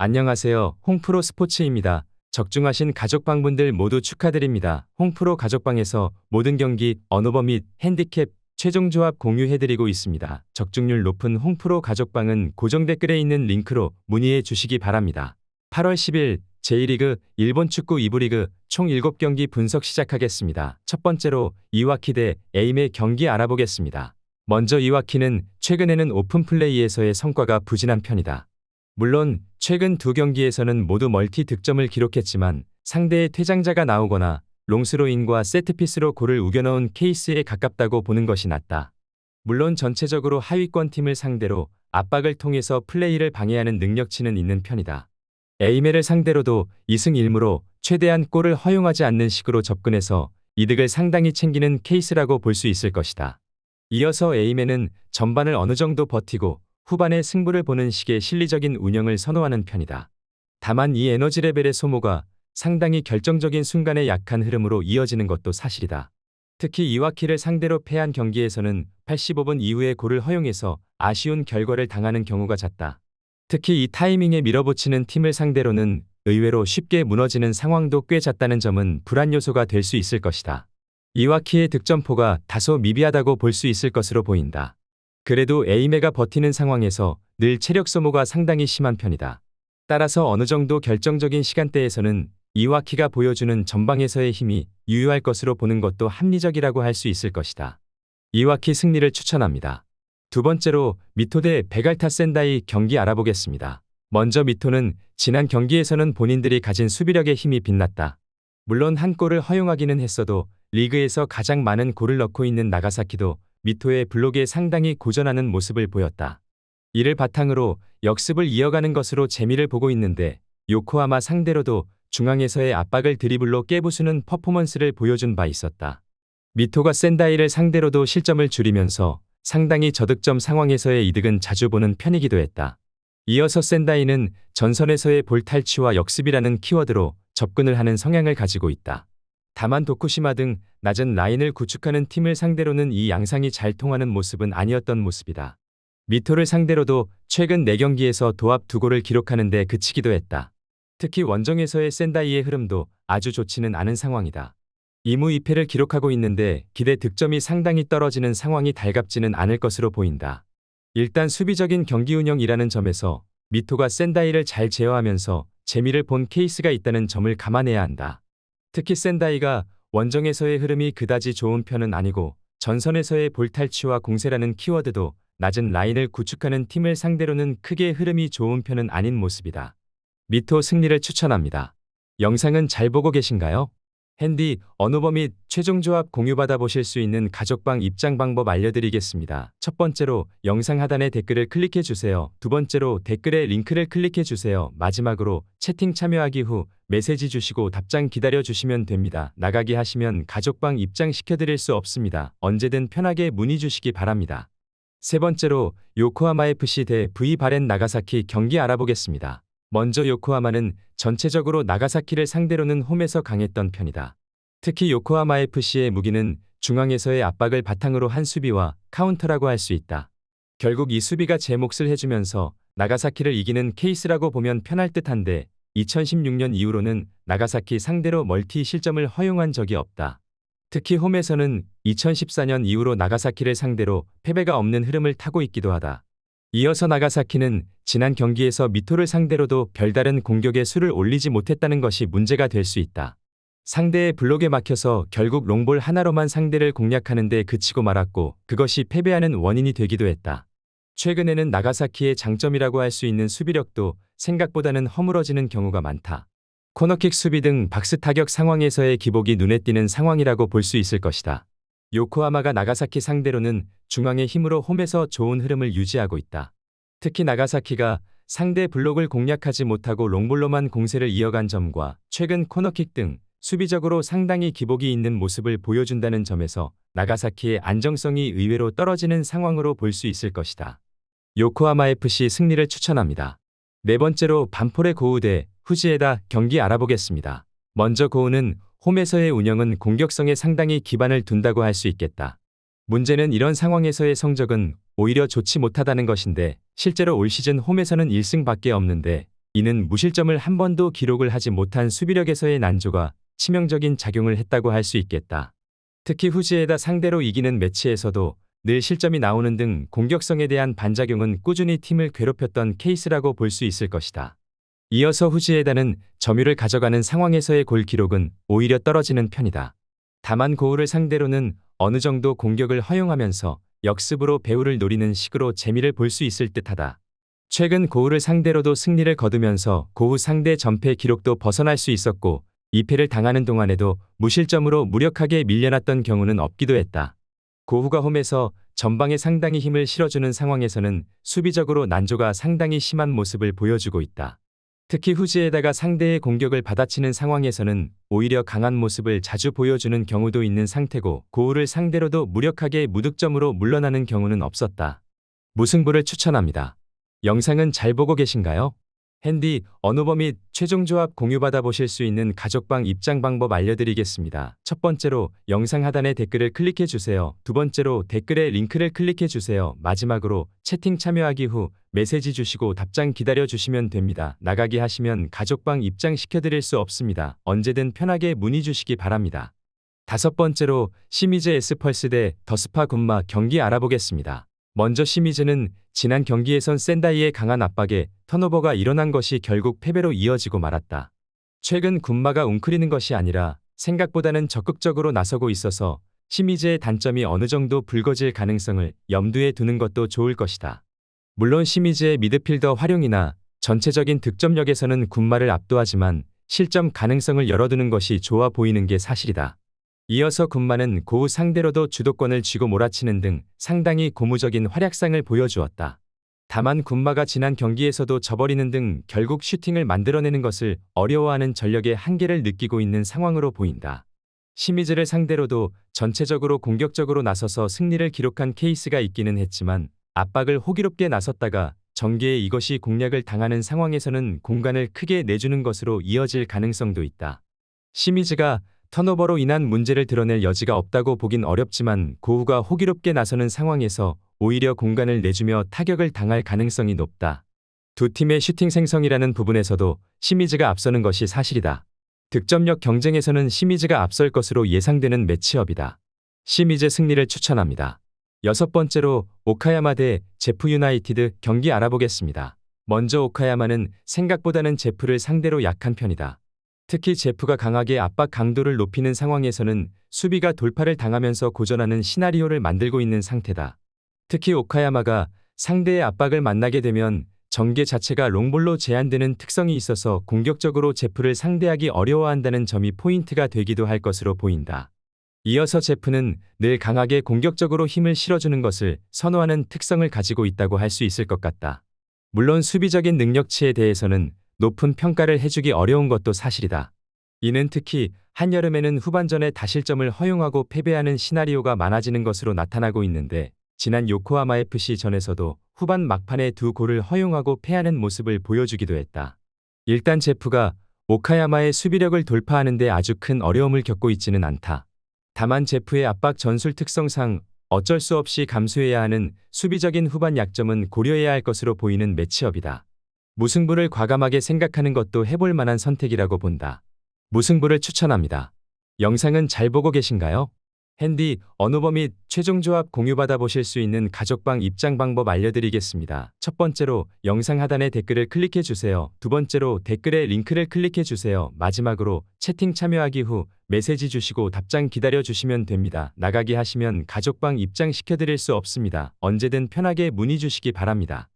안녕하세요. 홍프로 스포츠입니다. 적중하신 가족방분들 모두 축하드립니다. 홍프로 가족방에서 모든 경기, 언오버 및 핸디캡, 최종 조합 공유해드리고 있습니다. 적중률 높은 홍프로 가족방은 고정 댓글에 있는 링크로 문의해 주시기 바랍니다. 8월 10일 J리그 일본 축구 2부 리그 총 7경기 분석 시작하겠습니다. 첫 번째로 이와키 대 에임의 경기 알아보겠습니다. 먼저 이와키는 최근에는 오픈플레이에서의 성과가 부진한 편이다. 물론 최근 두 경기에서는 모두 멀티 득점을 기록했지만 상대의 퇴장자가 나오거나 롱스로인과 세트피스로 골을 우겨넣은 케이스에 가깝다고 보는 것이 낫다. 물론 전체적으로 하위권 팀을 상대로 압박을 통해서 플레이를 방해하는 능력치는 있는 편이다. 에이메를 상대로도 2승 1무로 최대한 골을 허용하지 않는 식으로 접근해서 이득을 상당히 챙기는 케이스라고 볼 수 있을 것이다. 이어서 에이메는 전반을 어느 정도 버티고 후반에 승부를 보는 식의 실리적인 운영을 선호하는 편이다. 다만 이 에너지 레벨의 소모가 상당히 결정적인 순간에 약한 흐름으로 이어지는 것도 사실이다. 특히 이와키를 상대로 패한 경기에서는 85분 이후에 골을 허용해서 아쉬운 결과를 당하는 경우가 잦다. 특히 이 타이밍에 밀어붙이는 팀을 상대로는 의외로 쉽게 무너지는 상황도 꽤 잦다는 점은 불안 요소가 될 수 있을 것이다. 이와키의 득점포가 다소 미비하다고 볼 수 있을 것으로 보인다. 그래도 에이메가 버티는 상황에서 늘 체력 소모가 상당히 심한 편이다. 따라서 어느 정도 결정적인 시간대에서는 이와키가 보여주는 전방에서의 힘이 유효할 것으로 보는 것도 합리적이라고 할 수 있을 것이다. 이와키 승리를 추천합니다. 두 번째로 미토 대 베갈타 센다이 경기 알아보겠습니다. 먼저 미토는 지난 경기에서는 본인들이 가진 수비력의 힘이 빛났다. 물론 한 골을 허용하기는 했어도 리그에서 가장 많은 골을 넣고 있는 나가사키도 미토의 블록에 상당히 고전하는 모습을 보였다. 이를 바탕으로 역습을 이어가는 것으로 재미를 보고 있는데 요코하마 상대로도 중앙에서의 압박을 드리블로 깨부수는 퍼포먼스를 보여준 바 있었다. 미토가 센다이를 상대로도 실점을 줄이면서 상당히 저득점 상황에서의 이득은 자주 보는 편이기도 했다. 이어서 센다이는 전선에서의 볼 탈취와 역습이라는 키워드로 접근을 하는 성향을 가지고 있다. 다만 도쿠시마 등 낮은 라인을 구축하는 팀을 상대로는 이 양상이 잘 통하는 모습은 아니었던 모습이다. 미토를 상대로도 최근 4경기에서 도합 2골을 기록하는 데 그치기도 했다. 특히 원정에서의 센다이의 흐름도 아주 좋지는 않은 상황이다. 2무 2패를 기록하고 있는데 기대 득점이 상당히 떨어지는 상황이 달갑지는 않을 것으로 보인다. 일단 수비적인 경기 운영이라는 점에서 미토가 센다이를 잘 제어하면서 재미를 본 케이스가 있다는 점을 감안해야 한다. 특히 센다이가 원정에서의 흐름이 그다지 좋은 편은 아니고 전선에서의 볼 탈취와 공세라는 키워드도 낮은 라인을 구축하는 팀을 상대로는 크게 흐름이 좋은 편은 아닌 모습이다. 미토 승리를 추천합니다. 영상은 잘 보고 계신가요? 핸디, 언오버 및 최종 조합 공유받아 보실 수 있는 가족방 입장 방법 알려드리겠습니다. 첫 번째로 영상 하단에 댓글을 클릭해 주세요. 두 번째로 댓글에 링크를 클릭해 주세요. 마지막으로 채팅 참여하기 후 메시지 주시고 답장 기다려 주시면 됩니다. 나가기 하시면 가족방 입장 시켜드릴 수 없습니다. 언제든 편하게 문의 주시기 바랍니다. 세 번째로 요코하마 FC 대 V 바렌 나가사키 경기 알아보겠습니다. 먼저 요코하마는 전체적으로 나가사키를 상대로는 홈에서 강했던 편이다. 특히 요코하마 FC의 무기는 중앙에서의 압박을 바탕으로 한 수비와 카운터라고 할 수 있다. 결국 이 수비가 제 몫을 해주면서 나가사키를 이기는 케이스라고 보면 편할 듯한데 2016년 이후로는 나가사키 상대로 멀티 실점을 허용한 적이 없다. 특히 홈에서는 2014년 이후로 나가사키를 상대로 패배가 없는 흐름을 타고 있기도 하다. 이어서 나가사키는 지난 경기에서 미토를 상대로도 별다른 공격의 수를 올리지 못했다는 것이 문제가 될 수 있다. 상대의 블록에 막혀서 결국 롱볼 하나로만 상대를 공략하는 데 그치고 말았고 그것이 패배하는 원인이 되기도 했다. 최근에는 나가사키의 장점이라고 할 수 있는 수비력도 생각보다는 허물어지는 경우가 많다. 코너킥 수비 등 박스 타격 상황에서의 기복이 눈에 띄는 상황이라고 볼 수 있을 것이다. 요코하마가 나가사키 상대로는 중앙의 힘으로 홈에서 좋은 흐름을 유지하고 있다. 특히 나가사키가 상대 블록을 공략하지 못하고 롱볼로만 공세를 이어간 점과 최근 코너킥 등 수비적으로 상당히 기복이 있는 모습을 보여준다는 점에서 나가사키의 안정성이 의외로 떨어지는 상황으로 볼 수 있을 것이다. 요코하마 FC 승리를 추천합니다. 네 번째로 반포레 고우 대 후지에다 경기 알아보겠습니다. 먼저 고우는 홈에서의 운영은 공격성에 상당히 기반을 둔다고 할 수 있겠다. 문제는 이런 상황에서의 성적은 오히려 좋지 못하다는 것인데 실제로 올 시즌 홈에서는 1승밖에 없는데 이는 무실점을 한 번도 기록을 하지 못한 수비력에서의 난조가 치명적인 작용을 했다고 할 수 있겠다. 특히 후지에다 상대로 이기는 매치에서도 늘 실점이 나오는 등 공격성에 대한 반작용은 꾸준히 팀을 괴롭혔던 케이스라고 볼 수 있을 것이다. 이어서 후지에다는 점유를 가져가는 상황에서의 골 기록은 오히려 떨어지는 편이다. 다만 고우를 상대로는 어느 정도 공격을 허용하면서 역습으로 배후를 노리는 식으로 재미를 볼 수 있을 듯하다. 최근 고우를 상대로도 승리를 거두면서 고우 상대 전패 기록도 벗어날 수 있었고 2패를 당하는 동안에도 무실점으로 무력하게 밀려났던 경우는 없기도 했다. 고우가 홈에서 전방에 상당히 힘을 실어주는 상황에서는 수비적으로 난조가 상당히 심한 모습을 보여주고 있다. 특히 후지에다가 상대의 공격을 받아치는 상황에서는 오히려 강한 모습을 자주 보여주는 경우도 있는 상태고 고우를 상대로도 무력하게 무득점으로 물러나는 경우는 없었다. 무승부를 추천합니다. 영상은 잘 보고 계신가요? 핸디, 언오버 및 최종 조합 공유받아 보실 수 있는 가족방 입장 방법 알려드리겠습니다. 첫 번째로 영상 하단에 댓글을 클릭해 주세요. 두 번째로 댓글에 링크를 클릭해 주세요. 마지막으로 채팅 참여하기 후 메시지 주시고 답장 기다려 주시면 됩니다. 나가기 하시면 가족방 입장 시켜드릴 수 없습니다. 언제든 편하게 문의 주시기 바랍니다. 다섯 번째로 시미즈 에스펄스 대 더스파 군마 경기 알아보겠습니다. 먼저 시미즈는 지난 경기에선 센다이의 강한 압박에 턴오버가 일어난 것이 결국 패배로 이어지고 말았다. 최근 군마가 웅크리는 것이 아니라 생각보다는 적극적으로 나서고 있어서 시미즈의 단점이 어느 정도 불거질 가능성을 염두에 두는 것도 좋을 것이다. 물론 시미즈의 미드필더 활용이나 전체적인 득점력에서는 군마를 압도하지만 실점 가능성을 열어두는 것이 좋아 보이는 게 사실이다. 이어서 군마는 고우 상대로도 주도권을 쥐고 몰아치는 등 상당히 고무적인 활약상을 보여주었다. 다만 군마가 지난 경기에서도 져버리는 등 결국 슈팅을 만들어내는 것을 어려워하는 전력의 한계를 느끼고 있는 상황으로 보인다. 시미즈를 상대로도 전체적으로 공격적으로 나서서 승리를 기록한 케이스가 있기는 했지만 압박을 호기롭게 나섰다가 전개에 이것이 공략을 당하는 상황에서는 공간을 크게 내주는 것으로 이어질 가능성도 있다. 시미즈가 턴오버로 인한 문제를 드러낼 여지가 없다고 보긴 어렵지만 고우가 호기롭게 나서는 상황에서 오히려 공간을 내주며 타격을 당할 가능성이 높다. 두 팀의 슈팅 생성이라는 부분에서도 시미즈가 앞서는 것이 사실이다. 득점력 경쟁에서는 시미즈가 앞설 것으로 예상되는 매치업이다. 시미즈 승리를 추천합니다. 여섯 번째로 오카야마 대 제프 유나이티드 경기 알아보겠습니다. 먼저 오카야마는 생각보다는 제프를 상대로 약한 편이다. 특히 제프가 강하게 압박 강도를 높이는 상황에서는 수비가 돌파를 당하면서 고전하는 시나리오를 만들고 있는 상태다. 특히 오카야마가 상대의 압박을 만나게 되면 전개 자체가 롱볼로 제한되는 특성이 있어서 공격적으로 제프를 상대하기 어려워한다는 점이 포인트가 되기도 할 것으로 보인다. 이어서 제프는 늘 강하게 공격적으로 힘을 실어주는 것을 선호하는 특성을 가지고 있다고 할 수 있을 것 같다. 물론 수비적인 능력치에 대해서는 높은 평가를 해주기 어려운 것도 사실이다. 이는 특히 한여름에는 후반전에 다실점을 허용하고 패배하는 시나리오가 많아지는 것으로 나타나고 있는데 지난 요코하마 FC전에서도 후반 막판에 두 골을 허용하고 패하는 모습을 보여주기도 했다. 일단 제프가 오카야마의 수비력을 돌파하는 데 아주 큰 어려움을 겪고 있지는 않다. 다만 제프의 압박 전술 특성상 어쩔 수 없이 감수해야 하는 수비적인 후반 약점은 고려해야 할 것으로 보이는 매치업이다. 무승부를 과감하게 생각하는 것도 해볼 만한 선택이라고 본다. 무승부를 추천합니다. 영상은 잘 보고 계신가요? 핸디, 언오버 및 최종 조합 공유받아 보실 수 있는 가족방 입장 방법 알려드리겠습니다. 첫 번째로 영상 하단에 댓글을 클릭해 주세요. 두 번째로 댓글에 링크를 클릭해 주세요. 마지막으로 채팅 참여하기 후 메시지 주시고 답장 기다려 주시면 됩니다. 나가기 하시면 가족방 입장 시켜드릴 수 없습니다. 언제든 편하게 문의 주시기 바랍니다.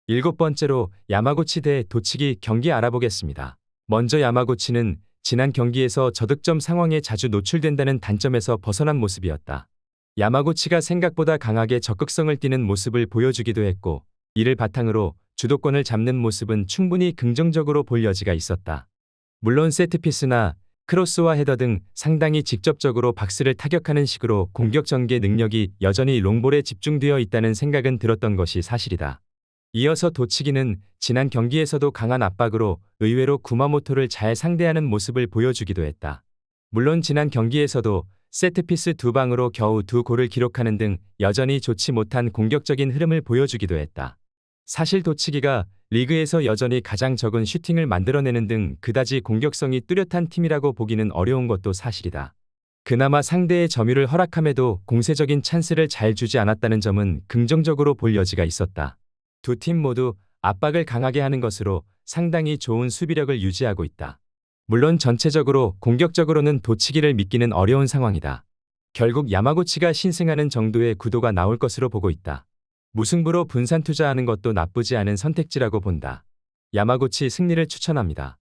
일곱 번째로 야마구치 대 도치기 경기 알아보겠습니다. 먼저 야마구치는 지난 경기에서 저득점 상황에 자주 노출된다는 단점에서 벗어난 모습이었다. 야마구치가 생각보다 강하게 적극성을 띠는 모습을 보여주기도 했고 이를 바탕으로 주도권을 잡는 모습은 충분히 긍정적으로 볼 여지가 있었다. 물론 세트피스나 크로스와 헤더 등 상당히 직접적으로 박스를 타격하는 식으로 공격 전개 능력이 여전히 롱볼에 집중되어 있다는 생각은 들었던 것이 사실이다. 이어서 도치기는 지난 경기에서도 강한 압박으로 의외로 구마모토를 잘 상대하는 모습을 보여주기도 했다. 물론 지난 경기에서도 세트피스 두 방으로 겨우 두 골을 기록하는 등 여전히 좋지 못한 공격적인 흐름을 보여주기도 했다. 사실 도치기가 리그에서 여전히 가장 적은 슈팅을 만들어내는 등 그다지 공격성이 뚜렷한 팀이라고 보기는 어려운 것도 사실이다. 그나마 상대의 점유를 허락함에도 공세적인 찬스를 잘 주지 않았다는 점은 긍정적으로 볼 여지가 있었다. 두 팀 모두 압박을 강하게 하는 것으로 상당히 좋은 수비력을 유지하고 있다. 물론 전체적으로 공격적으로는 도치기를 믿기는 어려운 상황이다. 결국 야마구치가 신승하는 정도의 구도가 나올 것으로 보고 있다. 무승부로 분산 투자하는 것도 나쁘지 않은 선택지라고 본다. 야마구치 승리를 추천합니다.